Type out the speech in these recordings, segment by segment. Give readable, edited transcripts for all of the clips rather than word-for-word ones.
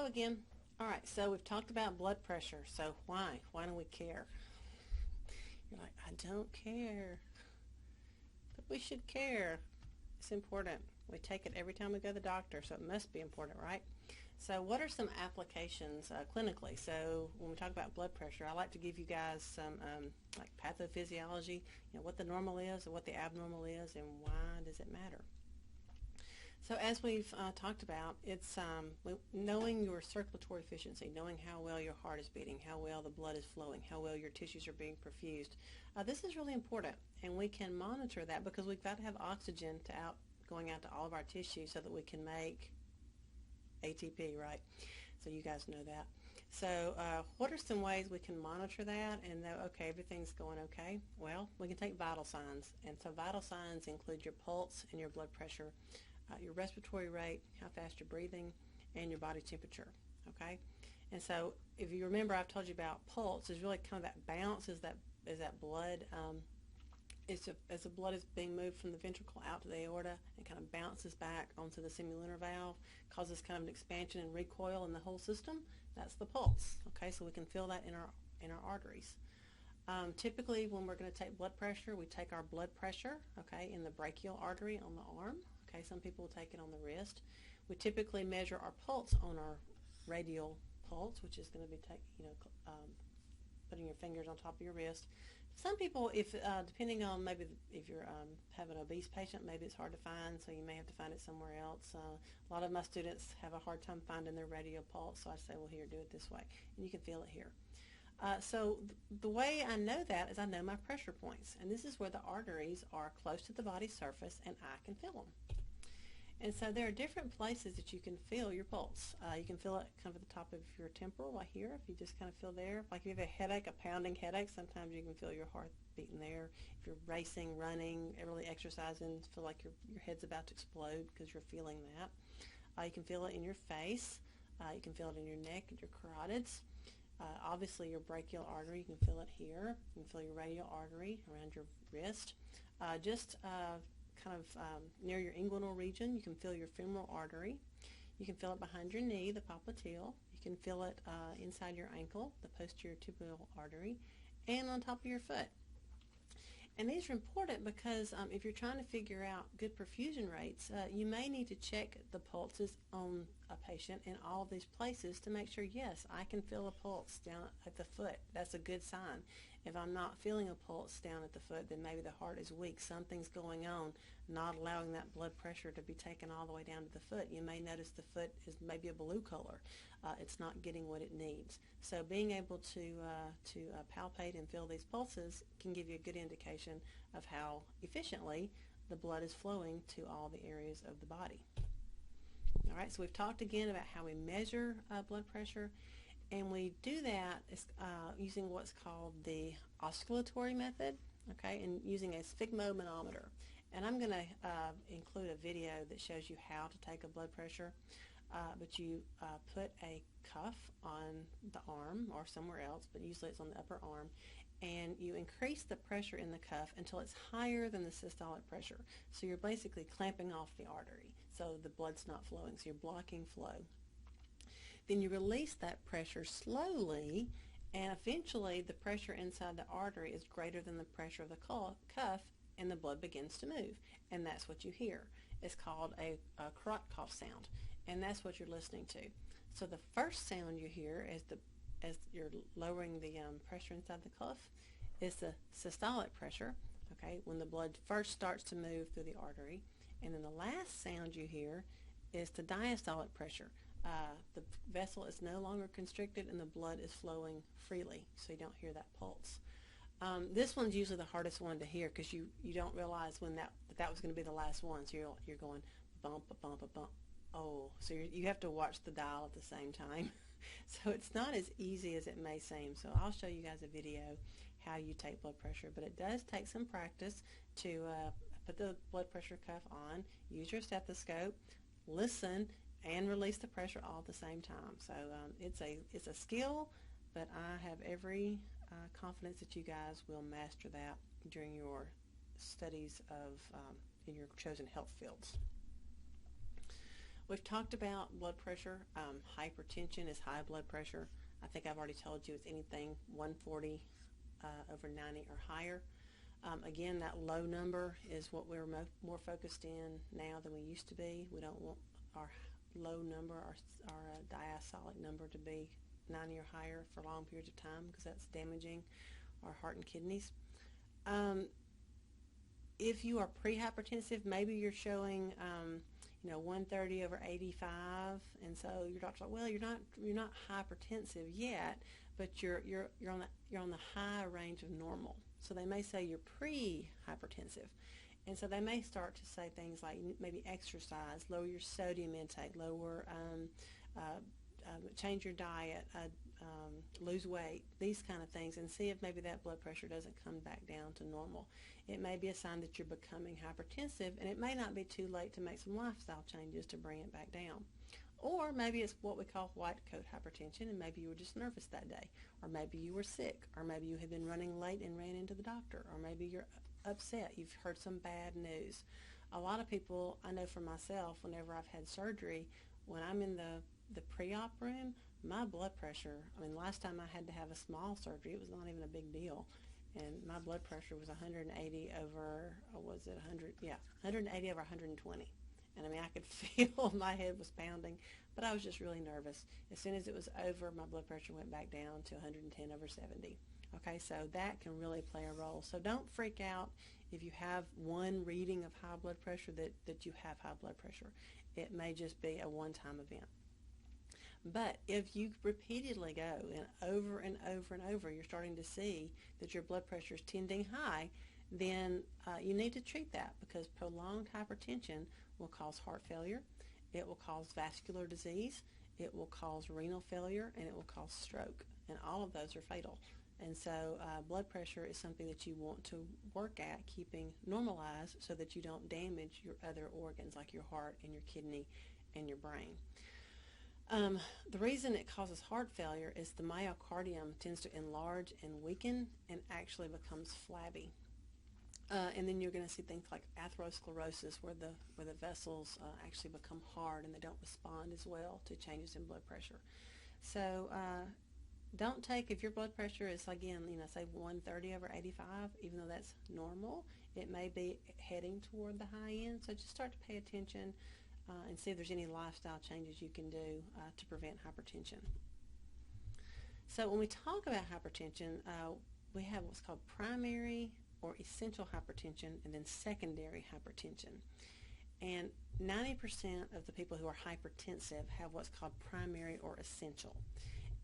Hello again. All right, so we've talked about blood pressure. So why? Why do we care? You're like, I don't care. But we should care. It's important. We take it every time we go to the doctor, so it must be important, right? So what are some applications clinically? So when we talk about blood pressure, I like to give you guys some like pathophysiology, what the normal is and what the abnormal is and why does it matter. So as we've talked about, it's knowing your circulatory efficiency, knowing how well your heart is beating, how well the blood is flowing, how well your tissues are being perfused. This is really important, and we can monitor that because we've got to have oxygen going out to all of our tissues so that we can make ATP, right? So you guys know that. So what are some ways we can monitor that and know, okay, everything's going okay? Well, we can take vital signs, and so vital signs include your pulse and your blood pressure, your respiratory rate, how fast you're breathing, and your body temperature, okay? And so if you remember, I've told you about pulse is really kind of that bounce as that blood, as the blood is being moved from the ventricle out to the aorta and kind of bounces back onto the semilunar valve, causes kind of an expansion and recoil in the whole system. That's the pulse, okay? So we can feel that in our arteries. Typically, when we're going to take blood pressure, we take our blood pressure, okay, in the brachial artery on the arm. Okay, some people will take it on the wrist. We typically measure our pulse on our radial pulse, which is going to be putting your fingers on top of your wrist. Some people, if depending on maybe if you're have an obese patient, maybe it's hard to find, so you may have to find it somewhere else. A lot of my students have a hard time finding their radial pulse, so I say, well, here, do it this way, and you can feel it here. So the way I know that is I know my pressure points, and this is where the arteries are close to the body's surface, and I can feel them. And so there are different places that you can feel your pulse. You can feel it kind of at the top of your temporal right here, if you just kind of feel there. Like if you have a headache, a pounding headache, sometimes you can feel your heart beating there. If you're racing, running, really exercising, feel like your head's about to explode because you're feeling that. You can feel it in your face. You can feel it in your neck and your carotids. Obviously your brachial artery, you can feel it here. You can feel your radial artery around your wrist. Kind of near your inguinal region, you can feel your femoral artery. You can feel it behind your knee, the popliteal. You can feel it inside your ankle, the posterior tibial artery, and on top of your foot. And these are important because if you're trying to figure out good perfusion rates, you may need to check the pulses on a patient in all of these places to make sure, yes, I can feel a pulse down at the foot. That's a good sign. If I'm not feeling a pulse down at the foot, then maybe the heart is weak. Something's going on, not allowing that blood pressure to be taken all the way down to the foot. You may notice the foot is maybe a blue color. It's not getting what it needs. So being able to palpate and feel these pulses can give you a good indication of how efficiently the blood is flowing to all the areas of the body. All right, so we've talked again about how we measure blood pressure. And we do that using what's called the oscillatory method, okay, and using a sphygmomanometer. And I'm going to include a video that shows you how to take a blood pressure. But you put a cuff on the arm or somewhere else, but usually it's on the upper arm, and you increase the pressure in the cuff until it's higher than the systolic pressure. So you're basically clamping off the artery so the blood's not flowing, so you're blocking flow. Then you release that pressure slowly, and eventually the pressure inside the artery is greater than the pressure of the cuff, and the blood begins to move. And that's what you hear. It's called a Cllinical sound, and that's what you're listening to. So the first sound you hear as you're lowering the pressure inside the cuff is the systolic pressure, okay, when the blood first starts to move through the artery. And then the last sound you hear is the diastolic pressure. The vessel is no longer constricted and the blood is flowing freely, so you don't hear that pulse. This one's usually the hardest one to hear because you don't realize when that was going to be the last one, so you're going bump, a bump, a bump. Oh, so you have to watch the dial at the same time. So it's not as easy as it may seem. So I'll show you guys a video how you take blood pressure, but it does take some practice to put the blood pressure cuff on, use your stethoscope, listen, and release the pressure all at the same time. So it's a skill, but I have every confidence that you guys will master that during your studies of in your chosen health fields. We've talked about blood pressure. Hypertension is high blood pressure. I think I've already told you it's anything 140 over 90 or higher. Again, that low number is what we're more focused in now than we used to be. We don't want our low number, our diastolic number, to be 90 or higher for long periods of time, because that's damaging our heart and kidneys. If you are pre-hypertensive, maybe you're showing 130 over 85, and so your doctor's like, well, you're not hypertensive yet, but you're on the high range of normal. So they may say you're pre-hypertensive, and so they may start to say things like maybe exercise, lower your sodium intake, change your diet, lose weight, these kind of things, and see if maybe that blood pressure doesn't come back down to normal. It may be a sign that you're becoming hypertensive, and it may not be too late to make some lifestyle changes to bring it back down. Or maybe it's what we call white coat hypertension, and maybe you were just nervous that day, or maybe you were sick, or maybe you had been running late and ran into the doctor, or maybe you're upset, you've heard some bad news. A lot of people, I know for myself, whenever I've had surgery, when I'm in the pre-op room, my blood pressure, last time I had to have a small surgery, it was not even a big deal, and my blood pressure was 180 over, 180 over 120. And I could feel my head was pounding, but I was just really nervous. As soon as it was over, my blood pressure went back down to 110 over 70. Okay, so that can really play a role. So don't freak out if you have one reading of high blood pressure that you have high blood pressure. It may just be a one-time event. But if you repeatedly go and over and over and over, you're starting to see that your blood pressure is tending high, then you need to treat that, because prolonged hypertension will cause heart failure, it will cause vascular disease, it will cause renal failure, and it will cause stroke. And all of those are fatal. And so blood pressure is something that you want to work at keeping normalized so that you don't damage your other organs like your heart and your kidney and your brain. The reason it causes heart failure is the myocardium tends to enlarge and weaken and actually becomes flabby. And then you're going to see things like atherosclerosis, where the vessels actually become hard and they don't respond as well to changes in blood pressure. So don't take, if your blood pressure is, again, say 130 over 85, even though that's normal, it may be heading toward the high end. So just start to pay attention and see if there's any lifestyle changes you can do to prevent hypertension. So when we talk about hypertension, we have what's called primary or essential hypertension, and then secondary hypertension. And 90% of the people who are hypertensive have what's called primary or essential.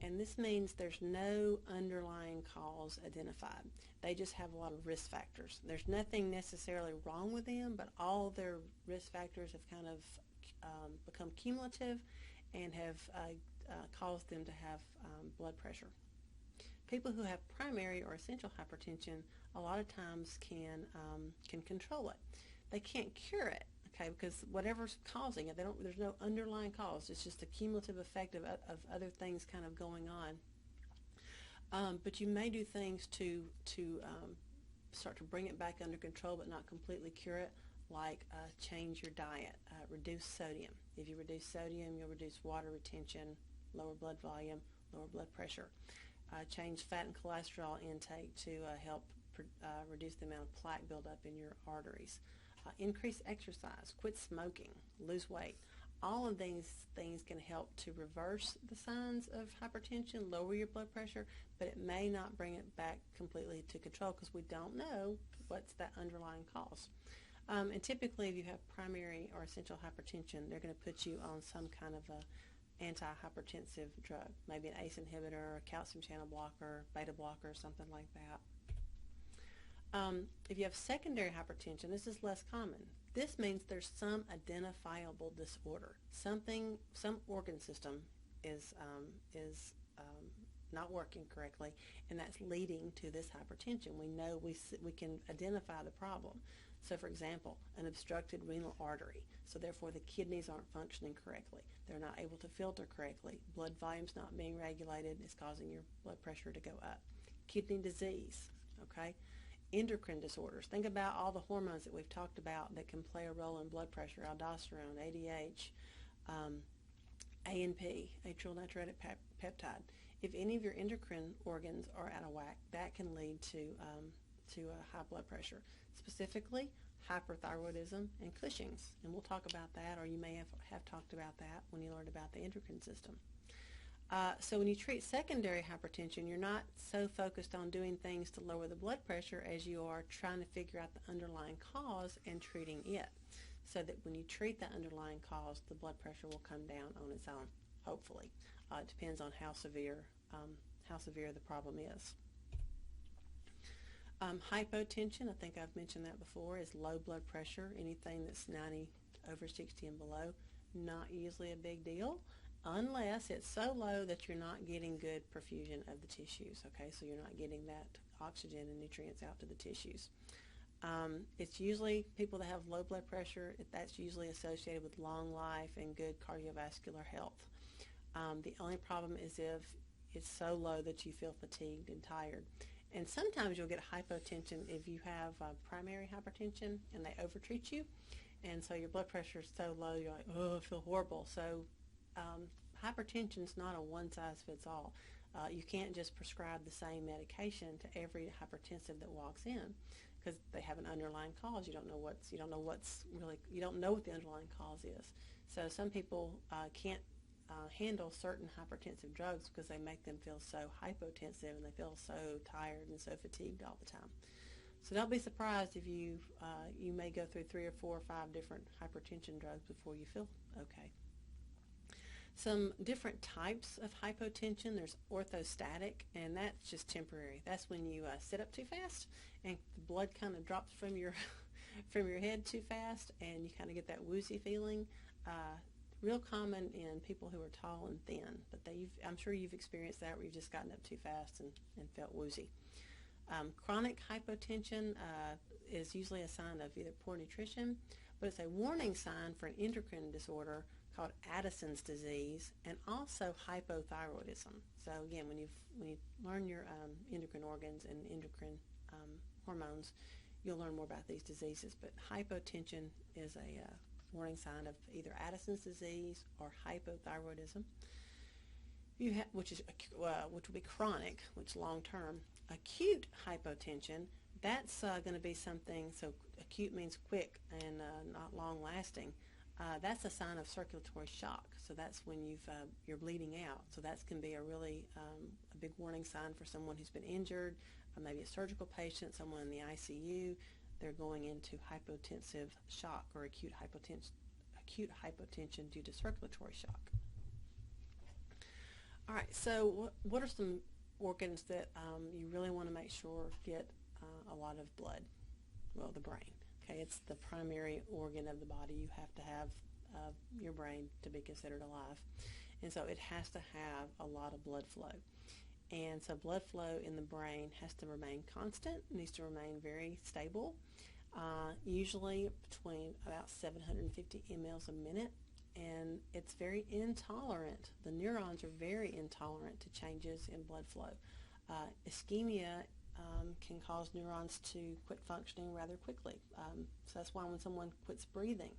And this means there's no underlying cause identified. They just have a lot of risk factors. There's nothing necessarily wrong with them, but all their risk factors have kind of become cumulative and have caused them to have blood pressure. People who have primary or essential hypertension a lot of times can control it. They can't cure it, okay, because whatever's causing it, there's no underlying cause. It's just a cumulative effect of other things kind of going on. But you may do things to start to bring it back under control, but not completely cure it, like change your diet, reduce sodium. If you reduce sodium, you'll reduce water retention, lower blood volume, lower blood pressure. Change fat and cholesterol intake to help reduce the amount of plaque buildup in your arteries. Increase exercise, quit smoking, lose weight. All of these things can help to reverse the signs of hypertension, lower your blood pressure, but it may not bring it back completely to control because we don't know what's that underlying cause. And typically, if you have primary or essential hypertension, they're going to put you on some kind of a antihypertensive drug, maybe an ACE inhibitor, a calcium channel blocker, beta blocker, something like that. If you have secondary hypertension, this is less common. This means there's some identifiable disorder. Some organ system is not working correctly, and that's leading to this hypertension. We know we can identify the problem. So, for example, an obstructed renal artery. So, therefore, the kidneys aren't functioning correctly. They're not able to filter correctly. Blood volume's not being regulated. It's causing your blood pressure to go up. Kidney disease, okay? Endocrine disorders. Think about all the hormones that we've talked about that can play a role in blood pressure: aldosterone, ADH, ANP, atrial natriuretic peptide. If any of your endocrine organs are out of whack, that can lead to high blood pressure, specifically hyperthyroidism and Cushing's. And we'll talk about that, or you may have talked about that when you learned about the endocrine system. So when you treat secondary hypertension, you're not so focused on doing things to lower the blood pressure as you are trying to figure out the underlying cause and treating it, so that when you treat the underlying cause, the blood pressure will come down on its own, hopefully. It depends on how severe the problem is. Hypotension, I think I've mentioned that before, is low blood pressure. Anything that's 90 over 60 and below, not usually a big deal, unless it's so low that you're not getting good perfusion of the tissues, okay? So you're not getting that oxygen and nutrients out to the tissues. It's usually people that have low blood pressure, that's usually associated with long life and good cardiovascular health. The only problem is if it's so low that you feel fatigued and tired. And sometimes you'll get hypotension if you have primary hypertension and they overtreat you. And so your blood pressure is so low, you're like, oh, I feel horrible. So hypertension is not a one-size-fits-all. You can't just prescribe the same medication to every hypertensive that walks in, because they have an underlying cause. You don't know what the underlying cause is. So some people can't handle certain hypertensive drugs because they make them feel so hypotensive and they feel so tired and so fatigued all the time. So don't be surprised if you may go through 3 or 4 or 5 different hypertension drugs before you feel okay. Some different types of hypotension. There's orthostatic, and that's just temporary. That's when you sit up too fast and the blood kind of drops from your from your head too fast, and you kind of get that woozy feeling. Real common in people who are tall and thin, but I'm sure you've experienced that, where you've just gotten up too fast and felt woozy. Chronic hypotension is usually a sign of either poor nutrition, but it's a warning sign for an endocrine disorder called Addison's disease, and also hypothyroidism. So again, when you learn your endocrine organs and endocrine hormones, you'll learn more about these diseases. But hypotension is a warning sign of either Addison's disease or hypothyroidism. Which will be chronic, which long term. Acute hypotension, that's going to be something. So acute means quick and not long lasting. That's a sign of circulatory shock. So that's when you're bleeding out. So that can be a really a big warning sign for someone who's been injured, maybe a surgical patient, someone in the ICU. They're going into hypotensive shock or acute hypotension due to circulatory shock. All right, so what are some organs that you really want to make sure get a lot of blood? Well, the brain. Okay, it's the primary organ of the body. You have to have your brain to be considered alive. And so it has to have a lot of blood flow. And so blood flow in the brain has to remain constant, needs to remain very stable, usually between about 750 mLs a minute. And it's very intolerant. The neurons are very intolerant to changes in blood flow. Ischemia can cause neurons to quit functioning rather quickly. So that's why when someone quits breathing,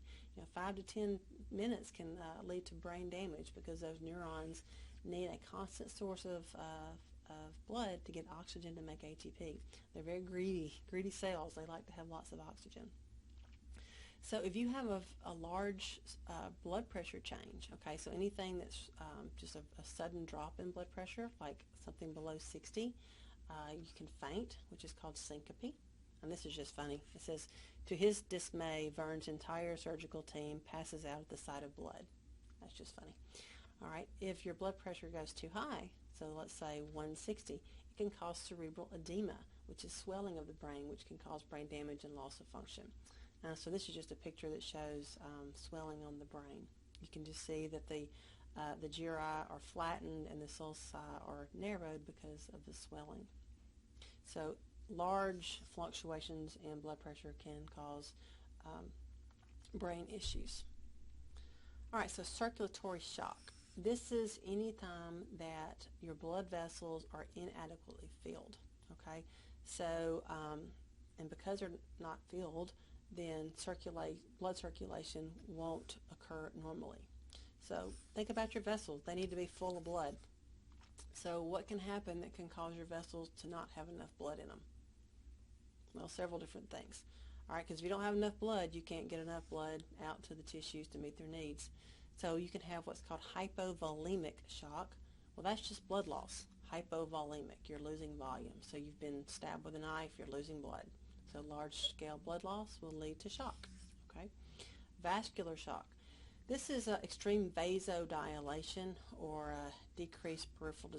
5 to 10 minutes can lead to brain damage, because those neurons need a constant source of blood to get oxygen to make ATP. They're very greedy cells. They like to have lots of oxygen. So if you have a large blood pressure change, okay, so anything that's just a sudden drop in blood pressure, like something below 60, you can faint, which is called syncope. And this is just funny. It says, to his dismay, Vern's entire surgical team passes out at the sight of blood. That's just funny. All right, if your blood pressure goes too high, so let's say 160, it can cause cerebral edema, which is swelling of the brain, which can cause brain damage and loss of function. So this is just a picture that shows swelling on the brain. You can just see that the gyri are flattened and the sulci are narrowed because of the swelling. So large fluctuations in blood pressure can cause brain issues. All right, so circulatory shock. This is any time that your blood vessels are inadequately filled, okay? So, and because they're not filled, then blood circulation won't occur normally. So think about your vessels. They need to be full of blood. So what can happen that can cause your vessels to not have enough blood in them? Well, several different things. All right, because if you don't have enough blood, you can't get enough blood out to the tissues to meet their needs. So you can have what's called hypovolemic shock. Well, that's just blood loss. Hypovolemic, you're losing volume. So you've been stabbed with a knife, you're losing blood. So large-scale blood loss will lead to shock. Okay, vascular shock. This is extreme vasodilation or decreased peripheral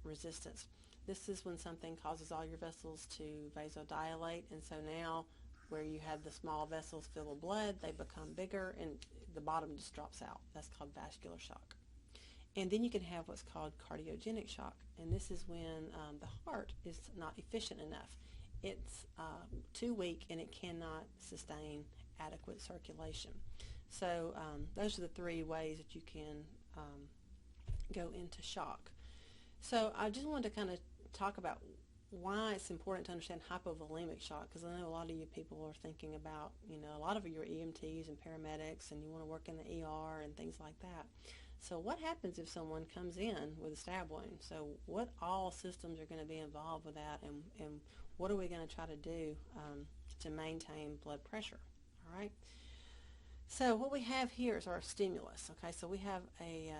resistance. This is when something causes all your vessels to vasodilate, and so now where you had the small vessels filled with blood, they become bigger and the bottom just drops out. That's called vascular shock. And then you can have what's called cardiogenic shock, and this is when the heart is not efficient enough. It's too weak and it cannot sustain adequate circulation. So those are the three ways that you can go into shock. So I just wanted to kind of talk about why it's important to understand hypovolemic shock, because I know a lot of you people are thinking about, a lot of you are EMTs and paramedics and you want to work in the ER and things like that. So what happens if someone comes in with a stab wound? So what all systems are going to be involved with that, and what are we going to try to do to maintain blood pressure? All right. So what we have here is our stimulus. Okay, so we have a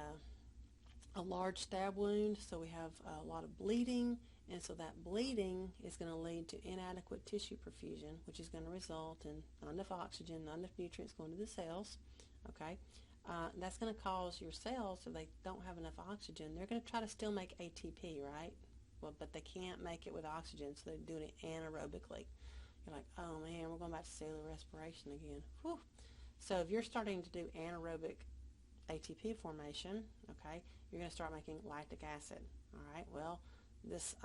large stab wound, so we have a lot of bleeding, and so that bleeding is going to lead to inadequate tissue perfusion, which is going to result in not enough oxygen, not enough nutrients going to the cells. Okay, that's going to cause your cells, if they don't have enough oxygen, they're going to try to still make ATP, right? Well, but they can't make it with oxygen, so they're doing it anaerobically. You're like, oh man, we're going back to cellular respiration again. Whew. So if you're starting to do anaerobic ATP formation, okay, you're going to start making lactic acid. All right, well, this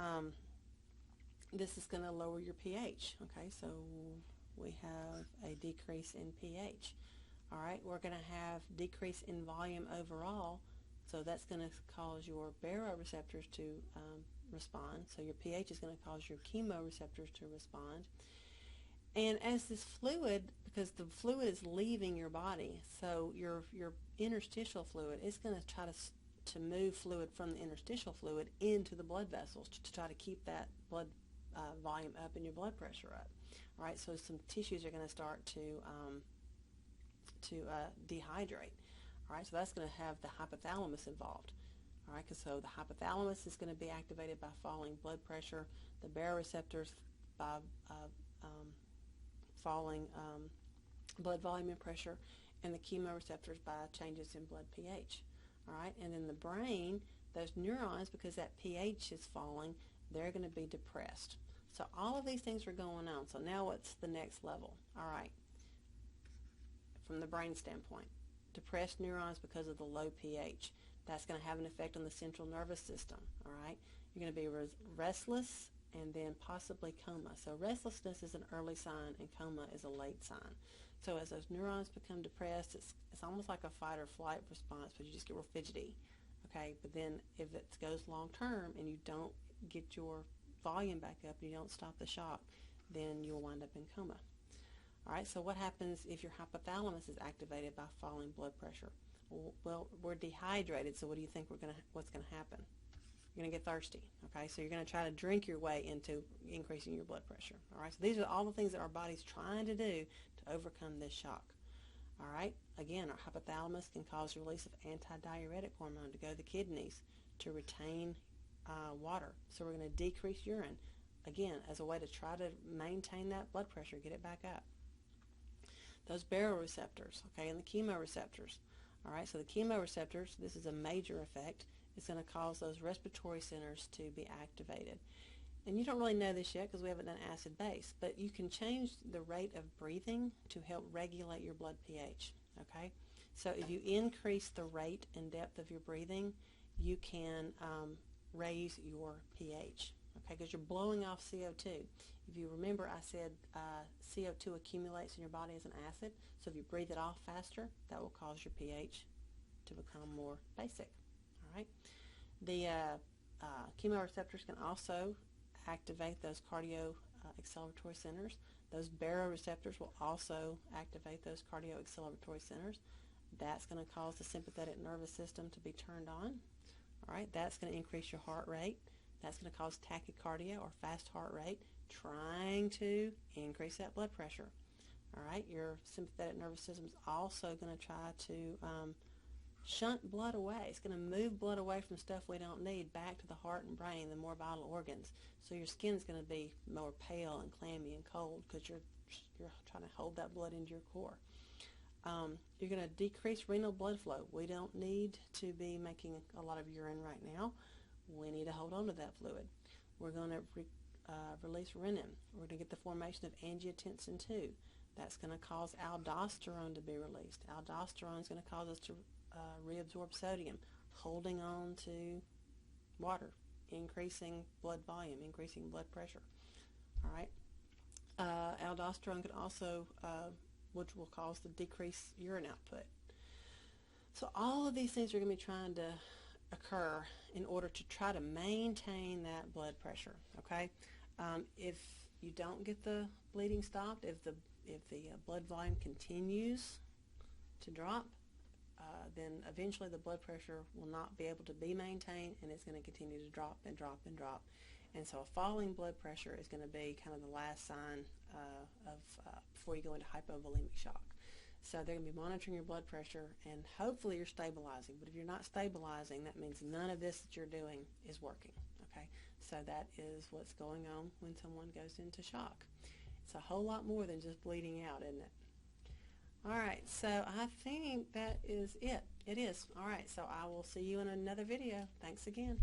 is going to lower your pH. Okay, so we have a decrease in pH. All right, we're going to have decrease in volume overall, so that's going to cause your baroreceptors to respond. So your pH is going to cause your chemoreceptors to respond. And as this fluid, because the fluid is leaving your body, so your interstitial fluid is going to try to move fluid from the interstitial fluid into the blood vessels to try to keep that blood volume up and your blood pressure up. All right, so some tissues are going to start to dehydrate. All right, so that's going to have the hypothalamus involved. All right, so the hypothalamus is going to be activated by falling blood pressure, the baroreceptors by falling blood volume and pressure, and the chemoreceptors by changes in blood pH. All right, and in the brain, those neurons, because that pH is falling, they're going to be depressed. So all of these things are going on. So now what's the next level? All right, from the brain standpoint, depressed neurons because of the low pH. That's going to have an effect on the central nervous system. All right, you're going to be restless and then possibly coma. So restlessness is an early sign and coma is a late sign. So as those neurons become depressed, it's almost like a fight or flight response, but you just get real fidgety. Okay, but then if it goes long term and you don't get your volume back up and you don't stop the shock, then you'll wind up in coma. All right, so what happens if your hypothalamus is activated by falling blood pressure? Well, we're dehydrated, so what do you think what's going to happen? You're going to get thirsty, okay? So you're going to try to drink your way into increasing your blood pressure, all right? So these are all the things that our body's trying to do to overcome this shock, all right? Again, our hypothalamus can cause the release of antidiuretic hormone to go to the kidneys to retain water. So we're going to decrease urine, again, as a way to try to maintain that blood pressure, get it back up. Those baroreceptors, okay, and the chemoreceptors, all right? So the chemoreceptors, this is a major effect. It's going to cause those respiratory centers to be activated. And you don't really know this yet because we haven't done acid base, but you can change the rate of breathing to help regulate your blood pH, okay? So if you increase the rate and depth of your breathing, you can raise your pH, okay, because you're blowing off CO2. If you remember, I said CO2 accumulates in your body as an acid, so if you breathe it off faster, that will cause your pH to become more basic. Right. The chemoreceptors can also activate those cardio acceleratory centers. Those baroreceptors will also activate those cardio acceleratory centers. That's going to cause the sympathetic nervous system to be turned on. All right, that's going to increase your heart rate. That's going to cause tachycardia or fast heart rate, trying to increase that blood pressure. All right, your sympathetic nervous system is also going to try to shunt blood away. It's going to move blood away from stuff we don't need back to the heart and brain, the more vital organs. So your skin's going to be more pale and clammy and cold because you're trying to hold that blood into your core. You're going to decrease renal blood flow. We don't need to be making a lot of urine right now. We need to hold on to that fluid. We're going to release renin. We're going to get the formation of angiotensin II. That's going to cause aldosterone to be released. Aldosterone is going to cause us to reabsorb sodium, holding on to water, increasing blood volume, increasing blood pressure. All right. Aldosterone can also, which will cause the decreased urine output. So all of these things are going to be trying to occur in order to try to maintain that blood pressure. Okay. If you don't get the bleeding stopped, if the blood volume continues to drop, then eventually the blood pressure will not be able to be maintained, and it's going to continue to drop and drop and drop. And so a falling blood pressure is going to be kind of the last sign before you go into hypovolemic shock. So they're going to be monitoring your blood pressure, and hopefully you're stabilizing. But if you're not stabilizing, that means none of this that you're doing is working. Okay, so that is what's going on when someone goes into shock. It's a whole lot more than just bleeding out, isn't it? All right, so I think that is it. It is. All right, so I will see you in another video. Thanks again.